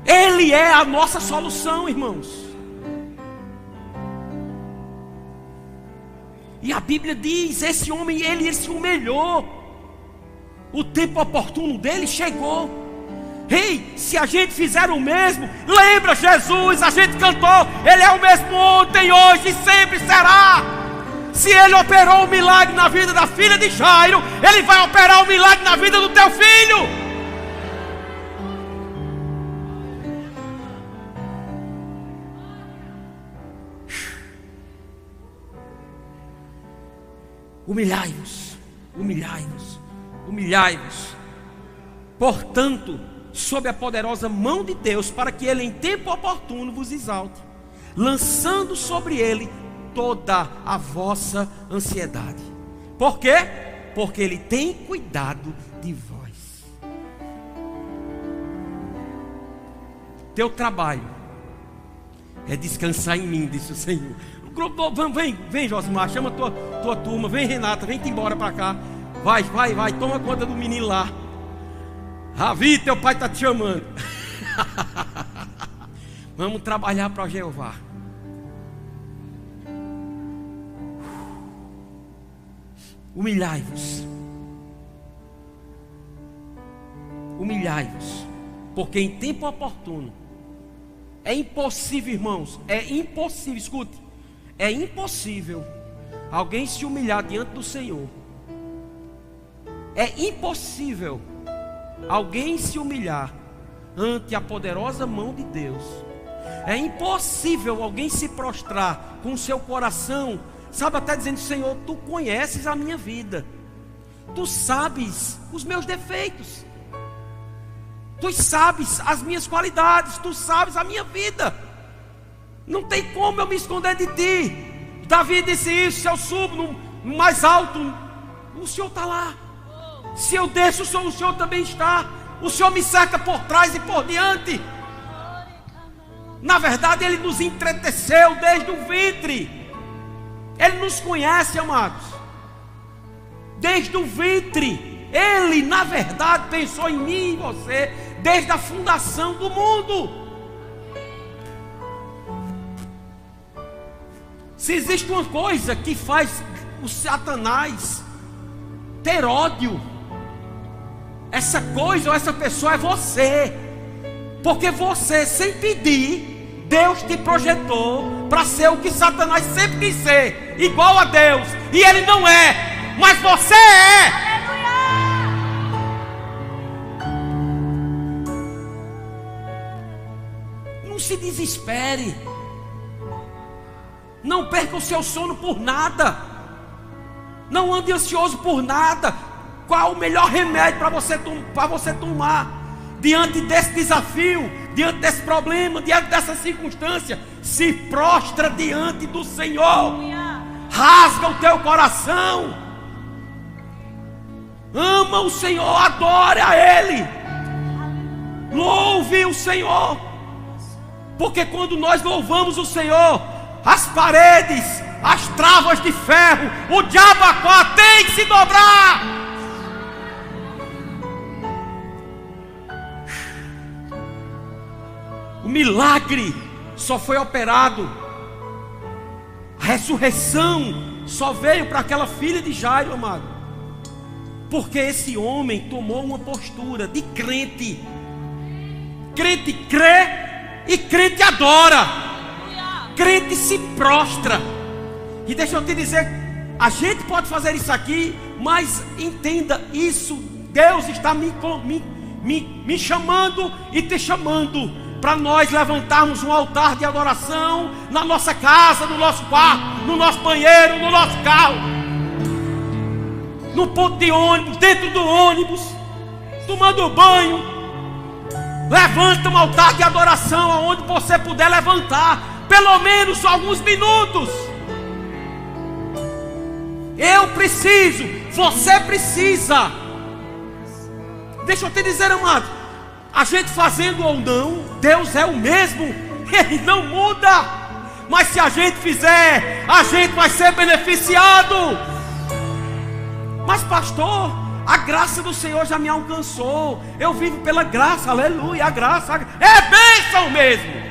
Ele é a nossa solução, irmãos. E a Bíblia diz, esse homem, ele se humilhou. O tempo oportuno dele chegou. Ei, se a gente fizer o mesmo, lembra Jesus, a gente cantou, Ele é o mesmo ontem, hoje e sempre será. Se Ele operou um milagre na vida da filha de Jairo, Ele vai operar um milagre na vida do teu filho. Humilhai-vos, humilhai-vos, humilhai-vos, portanto, sob a poderosa mão de Deus, para que Ele em tempo oportuno vos exalte, lançando sobre Ele toda a vossa ansiedade. Por quê? Porque Ele tem cuidado de vós. Teu trabalho é descansar em mim, disse o Senhor. Vem Josimar, chama tua turma. Vem Renata, vem-te embora para cá. Vai, toma conta do menino lá. Ravi, teu pai está te chamando. Vamos trabalhar para Jeová. Humilhai-vos. Humilhai-vos, porque em tempo oportuno é impossível, irmãos, é impossível, escute, é impossível alguém se humilhar diante do Senhor. É impossível alguém se humilhar ante a poderosa mão de Deus. É impossível alguém se prostrar com o seu coração, sabe, até dizendo: Senhor, Tu conheces a minha vida, Tu sabes os meus defeitos, Tu sabes as minhas qualidades, Tu sabes a minha vida. Não tem como eu me esconder de Ti. Davi disse isso: se eu subo no mais alto, o Senhor está lá. Se eu desço, o Senhor também está. O Senhor me cerca por trás e por diante. Na verdade, Ele nos entreteceu desde o ventre. Ele nos conhece, amados. Desde o ventre. Ele, na verdade, pensou em mim e em você desde a fundação do mundo. Se existe uma coisa que faz o Satanás ter ódio, essa coisa ou essa pessoa é você. Porque você, sem pedir, Deus te projetou para ser o que Satanás sempre quis ser, igual a Deus. E ele não é, mas você é. Não se desespere. Não perca o seu sono por nada. Não ande ansioso por nada. Qual o melhor remédio para você tomar diante desse desafio, diante desse problema, diante dessa circunstância? Se prostra diante do Senhor. Rasga o teu coração. Ama o Senhor, adore a Ele. Louve o Senhor. Porque quando nós louvamos o Senhor, as paredes, as travas de ferro, o diabo tem que se dobrar. O milagre só foi operado, a ressurreição só veio para aquela filha de Jairo, amado, porque esse homem tomou uma postura de crente. Crente crê e crente adora. Crente se prostra. E deixa eu te dizer, a gente pode fazer isso aqui, mas entenda isso, Deus está me chamando e te chamando para nós levantarmos um altar de adoração na nossa casa, no nosso quarto, no nosso banheiro, no nosso carro, no ponto de ônibus, dentro do ônibus, tomando banho. Levanta um altar de adoração aonde você puder levantar, pelo menos alguns minutos. Eu preciso, você precisa. Deixa eu te dizer, amado, a gente fazendo ou não, Deus é o mesmo, Ele não muda. Mas se a gente fizer, a gente vai ser beneficiado. Mas pastor, a graça do Senhor já me alcançou, eu vivo pela graça, aleluia. A graça é bênção mesmo.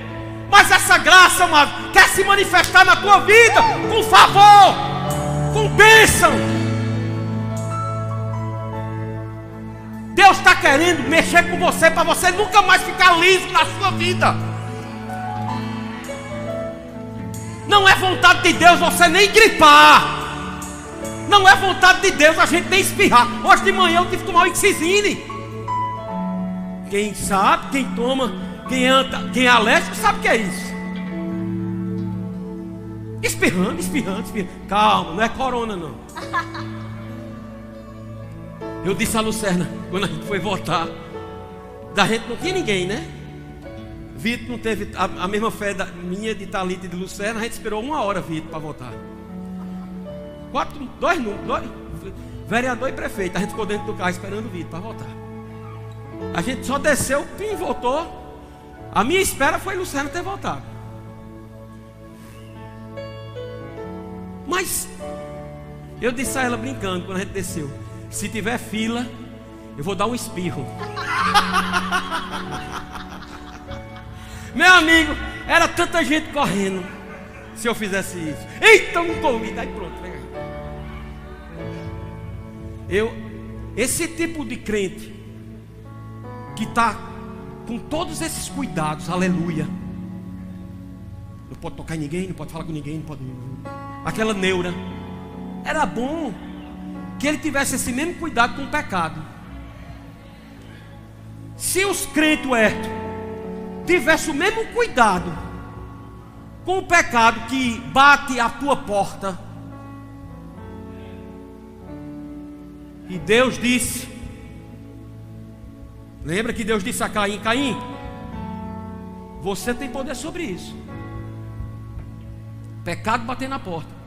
Mas essa graça, amado, quer se manifestar na tua vida com favor, com bênção. Deus está querendo mexer com você para você nunca mais ficar liso na sua vida. Não é vontade de Deus você nem gripar. Não é vontade de Deus a gente nem espirrar. Hoje de manhã eu tive que tomar um Ixizine. Quem sabe, quem toma, quem anda, quem é alérgico sabe o que é isso. Espirrando. Calma, não é corona não. Eu disse a Lucerna, quando a gente foi votar, da gente não tinha ninguém, né? Vitor não teve a mesma fé minha, de Thalita e de Lucerna. A gente esperou 1 hora, Vitor, para votar. Dois, vereador e prefeito. A gente ficou dentro do carro esperando o Vitor para votar. A gente só desceu, pim, voltou. A minha espera foi Lucerna ter votado. Mas eu disse a ela brincando quando a gente desceu: se tiver fila, eu vou dar um espirro. Meu amigo, era tanta gente correndo. Se eu fizesse isso, eita, não corri, daí pronto, vem aí. Esse tipo de crente que está com todos esses cuidados, aleluia. Não pode tocar em ninguém, não pode falar com ninguém, não pode. Aquela neura. Era bom que ele tivesse esse mesmo cuidado com o pecado. Se os crentes tivessem o mesmo cuidado com o pecado que bate à tua porta, e Deus disse, lembra que Deus disse a Caim: Caim, você tem poder sobre isso. Pecado bater na porta.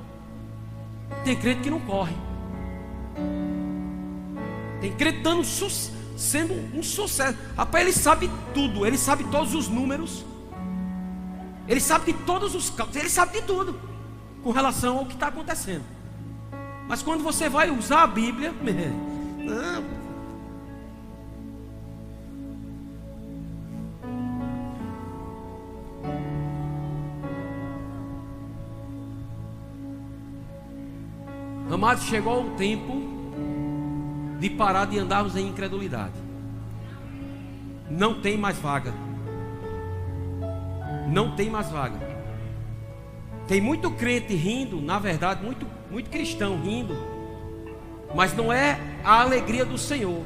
Tem crente que não corre. Tem crente dando sendo um sucesso. Rapaz, ele sabe tudo. Ele sabe todos os números. Ele sabe de todos os casos. Ele sabe de tudo com relação ao que está acontecendo. Mas quando você vai usar a Bíblia, não. Amados, chegou o tempo de parar de andarmos em incredulidade. Não tem mais vaga. Não tem mais vaga. Tem muito crente rindo, na verdade, muito cristão rindo, mas não é a alegria do Senhor,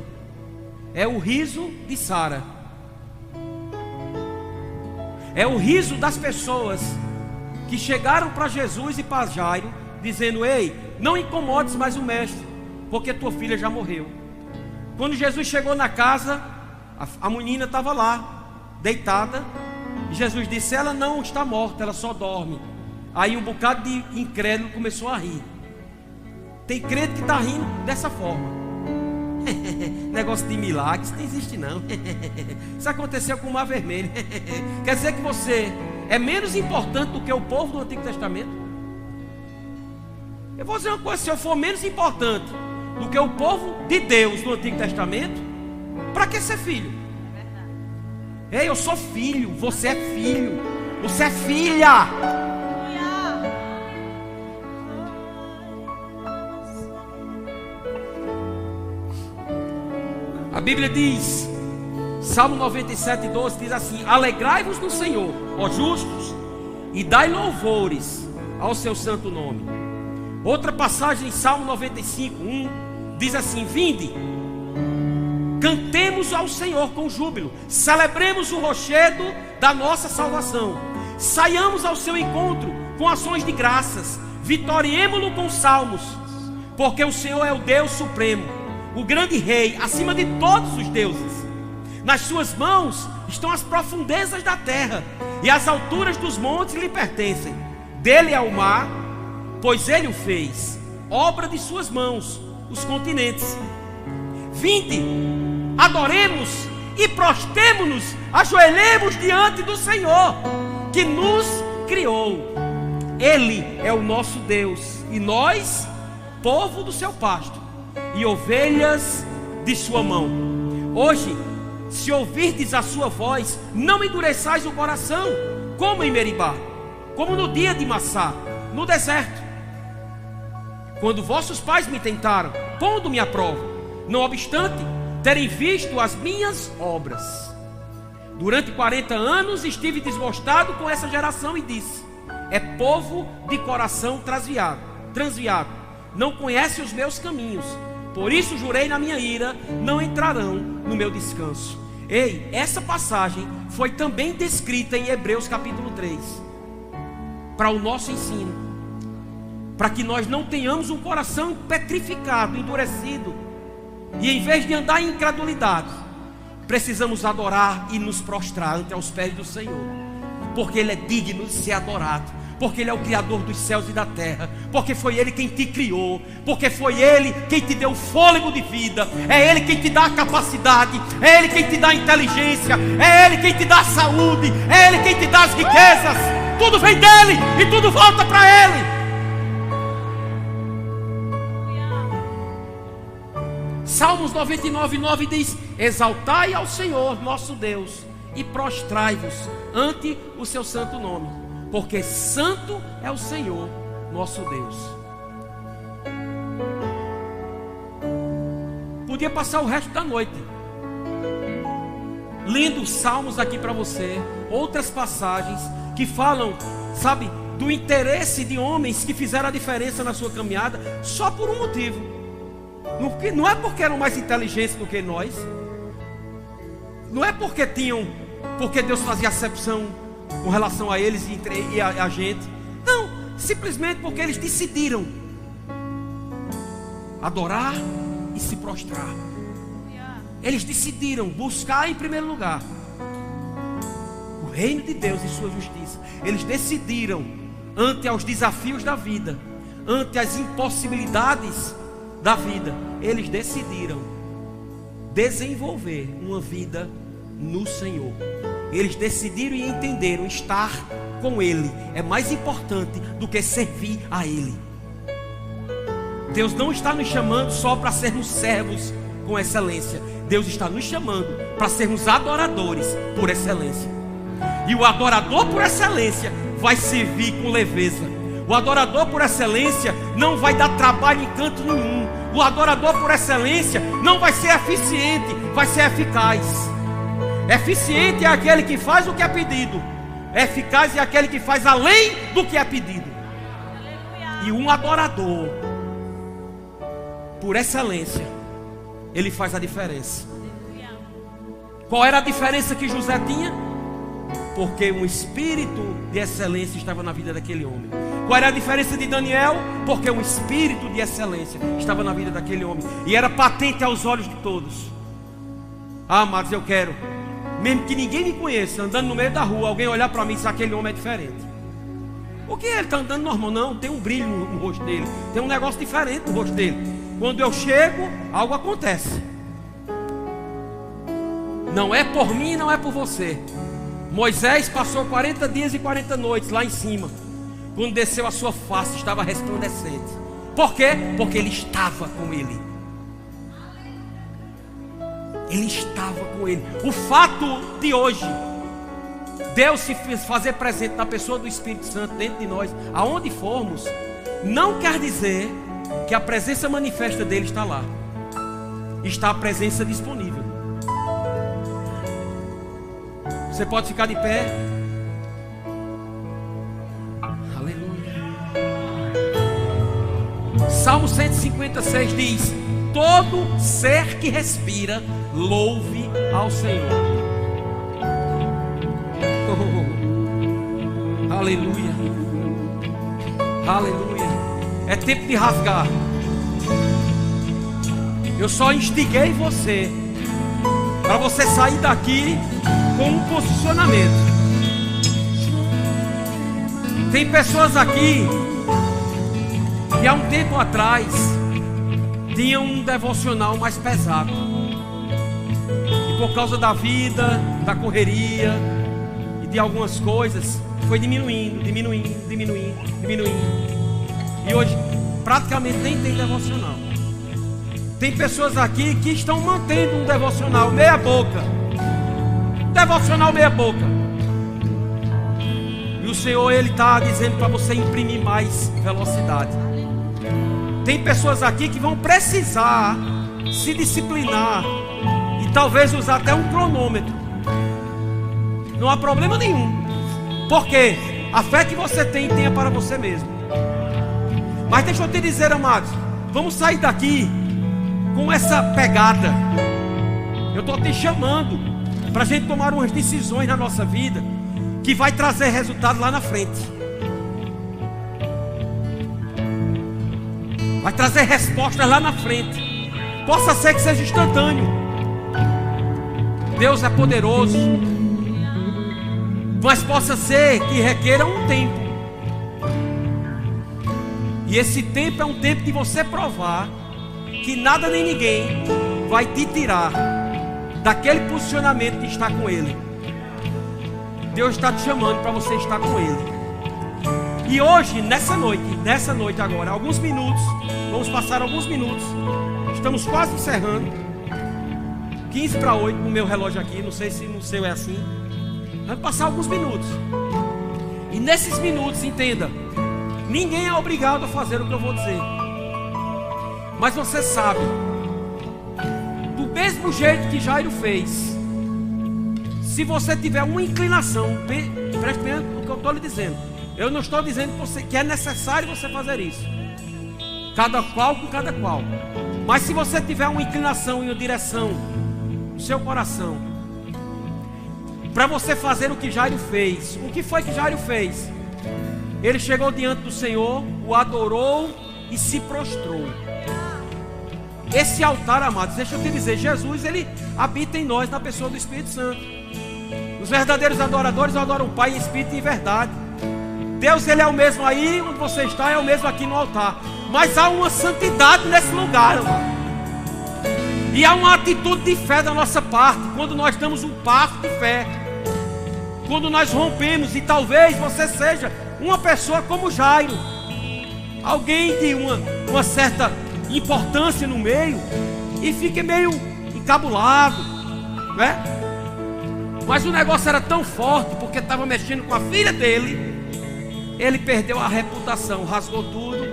é o riso de Sara, é o riso das pessoas que chegaram para Jesus e para Jairo, dizendo: ei, não incomodes mais o mestre, porque tua filha já morreu. Quando Jesus chegou na casa, a menina estava lá, deitada, e Jesus disse: ela não está morta, ela só dorme. Aí um bocado de incrédulo começou a rir. Tem crente que está rindo dessa forma. Negócio de milagre, isso não existe não. Isso aconteceu com o Mar Vermelho. Quer dizer que você é menos importante do que o povo do Antigo Testamento? Eu vou dizer uma coisa: se eu for menos importante do que o povo de Deus do Antigo Testamento, para que ser filho? Ei, eu sou filho, você é filho, você é filha. A Bíblia diz, Salmo 97:12 diz assim: alegrai-vos no Senhor, ó justos, e dai louvores ao seu santo nome. Outra passagem em Salmo 95:1 diz assim: vinde, cantemos ao Senhor com júbilo, celebremos o rochedo da nossa salvação, saiamos ao seu encontro com ações de graças, vitoriemo-lo com salmos, porque o Senhor é o Deus supremo, o grande rei, acima de todos os deuses. Nas suas mãos estão as profundezas da terra, e as alturas dos montes lhe pertencem. Dele é o mar, pois ele o fez, obra de suas mãos, os continentes. Vinde, adoremos e prostemo-nos, ajoelhemos diante do Senhor, que nos criou. Ele é o nosso Deus, e nós, povo do seu pasto, e ovelhas de sua mão. Hoje, se ouvirdes a sua voz, não endureçais o coração, como em Meribá, como no dia de Massá, no deserto, quando vossos pais me tentaram, pondo-me à prova, não obstante terem visto as minhas obras. Durante 40 anos estive desgostado com essa geração e disse: é povo de coração transviado, não conhece os meus caminhos. Por isso jurei na minha ira, não entrarão no meu descanso. Ei, essa passagem foi também descrita em Hebreus capítulo 3, para o nosso ensino, para que nós não tenhamos um coração petrificado, endurecido, e em vez de andar em incredulidade, precisamos adorar e nos prostrar ante aos pés do Senhor, porque Ele é digno de ser adorado, porque Ele é o Criador dos céus e da terra, porque foi Ele quem te criou, porque foi Ele quem te deu fôlego de vida, é Ele quem te dá a capacidade, é Ele quem te dá a inteligência, é Ele quem te dá a saúde, é Ele quem te dá as riquezas. Tudo vem dEle e tudo volta para Ele. Salmos 99:9 diz: exaltai ao Senhor nosso Deus e prostrai-vos ante o seu santo nome, porque santo é o Senhor nosso Deus. Podia passar o resto da noite lendo os salmos aqui para você, outras passagens que falam, sabe, do interesse de homens que fizeram a diferença na sua caminhada, só por um motivo. Não é porque eram mais inteligentes do que nós, não é porque Deus fazia acepção com relação a eles e a gente. Não, simplesmente porque eles decidiram adorar e se prostrar. Eles decidiram buscar em primeiro lugar o reino de Deus e sua justiça. Eles decidiram, ante aos desafios da vida, ante as impossibilidades da vida, eles decidiram desenvolver uma vida no Senhor. Eles decidiram e entenderam estar com Ele é mais importante do que servir a Ele. Deus não está nos chamando só para sermos servos com excelência. Deus está nos chamando para sermos adoradores por excelência. E o adorador por excelência vai servir com leveza. O adorador por excelência não vai dar trabalho em canto nenhum. O adorador por excelência não vai ser eficiente, vai ser eficaz. Eficiente é aquele que faz o que é pedido. Eficaz é aquele que faz além do que é pedido. E um adorador por excelência, ele faz a diferença. Qual era a diferença que José tinha? Porque um espírito de excelência estava na vida daquele homem. Qual era a diferença de Daniel? Porque um espírito de excelência estava na vida daquele homem. E era patente aos olhos de todos. Ah, amados, eu quero, mesmo que ninguém me conheça, andando no meio da rua, alguém olhar para mim e dizer: aquele homem é diferente. Porque ele está andando normal? Não, tem um brilho no rosto dele, tem um negócio diferente no rosto dele. Quando eu chego, algo acontece. Não é por mim, não é por você. Moisés passou 40 dias e 40 noites lá em cima. Quando desceu, a sua face estava resplandecente. Por quê? Porque ele estava com ele. Ele estava com ele. O fato de hoje Deus se fazer presente na pessoa do Espírito Santo dentro de nós, aonde formos, não quer dizer que a presença manifesta dele está lá. Está a presença disponível. Você pode ficar de pé. Aleluia. Salmo 156 diz: todo ser que respira, louve ao Senhor. Oh, aleluia. Aleluia. É tempo de rasgar. Eu só instiguei você para você sair daqui com um posicionamento. Tem pessoas aqui que há um tempo atrás tinham um devocional mais pesado, e por causa da vida, da correria e de algumas coisas, foi diminuindo. E hoje praticamente nem tem devocional. Tem pessoas aqui que estão mantendo um devocional meia boca. Devocional meia boca. E o Senhor, Ele está dizendo para você imprimir mais velocidade. Tem pessoas aqui que vão precisar se disciplinar e talvez usar até um cronômetro. Não há problema nenhum, porque a fé que você tem, tenha para você mesmo. Mas deixa eu te dizer, amados, vamos sair daqui com essa pegada. Eu estou te chamando para a gente tomar umas decisões na nossa vida que vai trazer resultado lá na frente. Vai trazer respostas lá na frente. Possa ser que seja instantâneo. Deus é poderoso, mas possa ser que requeira um tempo. E esse tempo é um tempo de você provar que nada nem ninguém vai te tirar daquele posicionamento de estar com Ele. Deus está te chamando para você estar com Ele. E hoje, nessa noite agora, alguns minutos, vamos passar alguns minutos, estamos quase encerrando, 15 para 8 no meu relógio aqui, não sei se no seu é assim. Vamos passar alguns minutos. E nesses minutos, entenda, ninguém é obrigado a fazer o que eu vou dizer. Mas você sabe, do mesmo jeito que Jairo fez, se você tiver uma inclinação, preste bem no que eu estou lhe dizendo. Eu não estou dizendo que é necessário você fazer isso. Cada qual com cada qual. Mas se você tiver uma inclinação e uma direção no seu coração, para você fazer o que Jairo fez. O que foi que Jairo fez? Ele chegou diante do Senhor, o adorou e se prostrou. Esse altar, amados, deixa eu te dizer, Jesus, Ele habita em nós na pessoa do Espírito Santo. Os verdadeiros adoradores adoram o Pai em espírito e em verdade. Deus, Ele é o mesmo aí onde você está, é o mesmo aqui no altar. Mas há uma santidade nesse lugar, amado. E há uma atitude de fé da nossa parte, quando nós damos um passo de fé, quando nós rompemos. E talvez você seja uma pessoa como Jairo, alguém de uma certa importância no meio, e fique meio encabulado, né? Mas o negócio era tão forte, porque estava mexendo com a filha dele, Ele perdeu a reputação, rasgou tudo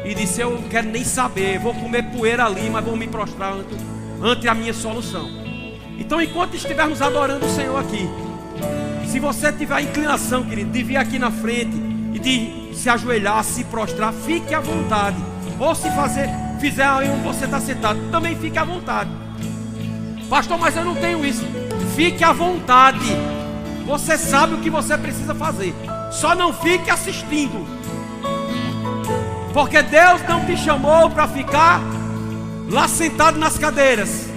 e disse: eu não quero nem saber, vou comer poeira ali, mas vou me prostrar ante a minha solução. Então, enquanto estivermos adorando o Senhor aqui, se você tiver a inclinação, querido, de vir aqui na frente e de se ajoelhar, se prostrar, fique à vontade. Ou se fizer aí onde você está sentado, também fique à vontade. Pastor, mas eu não tenho isso. Fique à vontade. Você sabe o que você precisa fazer. Só não fique assistindo. Porque Deus não te chamou para ficar lá sentado nas cadeiras,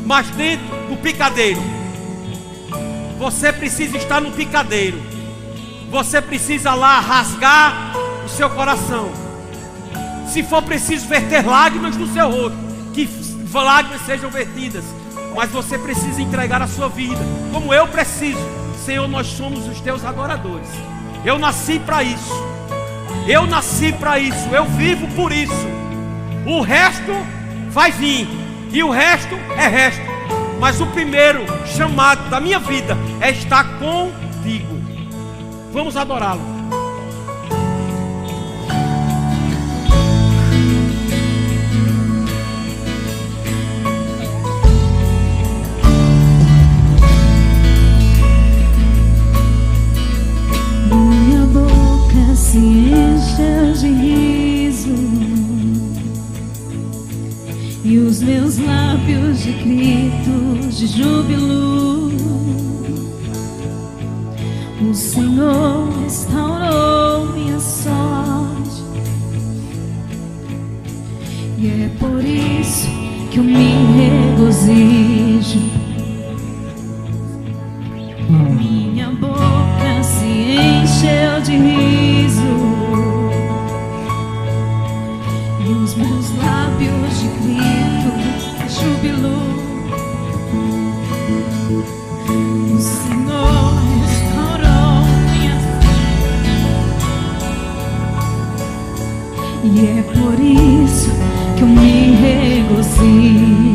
mas dentro do picadeiro. Você precisa estar no picadeiro. Você precisa lá rasgar o seu coração. Se for preciso verter lágrimas no seu rosto, que lágrimas sejam vertidas. Mas você precisa entregar a sua vida, como eu preciso. Senhor, nós somos os teus adoradores. Eu nasci para isso. Eu nasci para isso. Eu vivo por isso. O resto vai vir. E o resto é resto. Mas o primeiro chamado da minha vida é estar contigo. Vamos adorá-lo. Minha boca se enche de riso e os meus lábios de gritos de júbilo. O Senhor restaurou minha sorte, e é por isso que eu me regozijo. Minha boca se encheu de riso e os meus lábios de gritos de júbilo. O Senhor restaurou minha vida, e é por isso que eu me regozijo.